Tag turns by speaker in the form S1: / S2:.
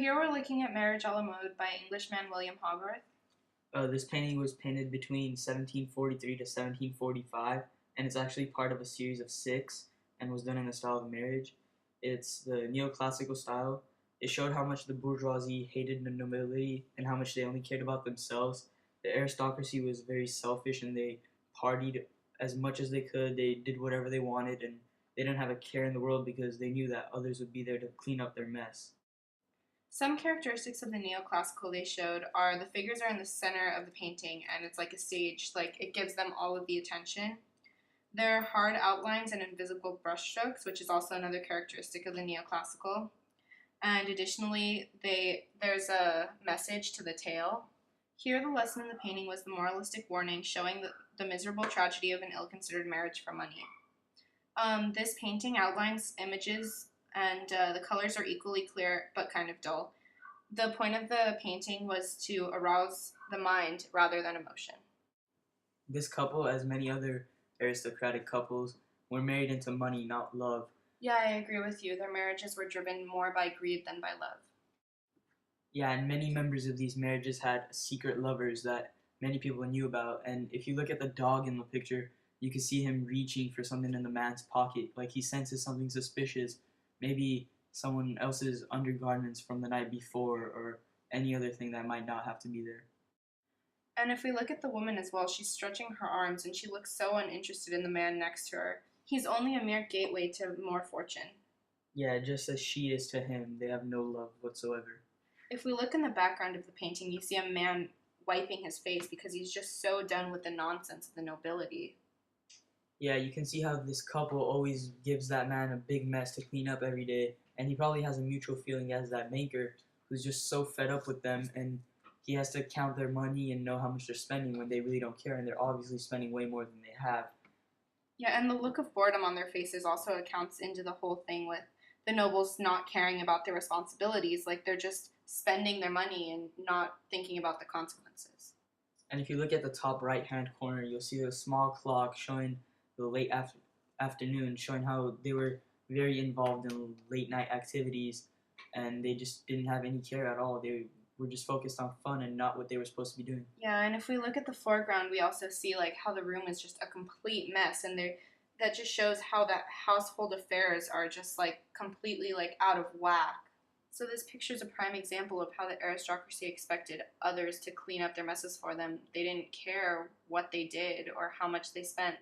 S1: here we're looking at Marriage a la Mode by Englishman William Hogarth.
S2: This painting was painted between 1743 to 1745, and it's actually part of a series of six and was done in the style of marriage. It's the neoclassical style. It showed how much the bourgeoisie hated the nobility and how much they only cared about themselves. The aristocracy was very selfish and they partied as much as they could. They did whatever they wanted and they didn't have a care in the world because they knew that others would be there to clean up their mess.
S1: Some characteristics of the neoclassical they showed are the figures are in the center of the painting and it's like a stage, like it gives them all of the attention. There are hard outlines and invisible brushstrokes, which is also another characteristic of the neoclassical. And additionally, there's a message to the tale. Here, the lesson in the painting was the moralistic warning showing the miserable tragedy of an ill-considered marriage for money. This painting outlines images and the colors are equally clear but kind of dull. The point of the painting was to arouse the mind rather than emotion.
S2: This couple, as many other aristocratic couples, were married into money, not love.
S1: Yeah, I agree with you. Their marriages were driven more by greed than by love.
S2: Yeah, and many members of these marriages had secret lovers that many people knew about. And if you look at the dog in the picture, you can see him reaching for something in the man's pocket, like he senses something suspicious, maybe someone else's undergarments from the night before, or any other thing that might not have to be there.
S1: And if we look at the woman as well, she's stretching her arms and she looks so uninterested in the man next to her. He's only a mere gateway to more fortune.
S2: Yeah, just as she is to him, they have no love whatsoever.
S1: If we look in the background of the painting, you see a man wiping his face because he's just so done with the nonsense of the nobility.
S2: Yeah, you can see how this couple always gives that man a big mess to clean up every day, and he probably has a mutual feeling as that maker who's just so fed up with them, and he has to count their money and know how much they're spending when they really don't care, and they're obviously spending way more than they have.
S1: Yeah, and the look of boredom on their faces also accounts into the whole thing with the nobles not caring about their responsibilities. Like they're just spending their money and not thinking about the consequences.
S2: And if you look at the top right-hand corner, you'll see a small clock showing the afternoon, showing how they were very involved in late night activities, and they just didn't have any care at all. They were just focused on fun and not what they were supposed to be doing.
S1: Yeah, and if we look at the foreground, we also see like how the room is just a complete mess, and that just shows how that household affairs are just like completely like out of whack. So this picture is a prime example of how the aristocracy expected others to clean up their messes for them. They didn't care what they did or how much they spent.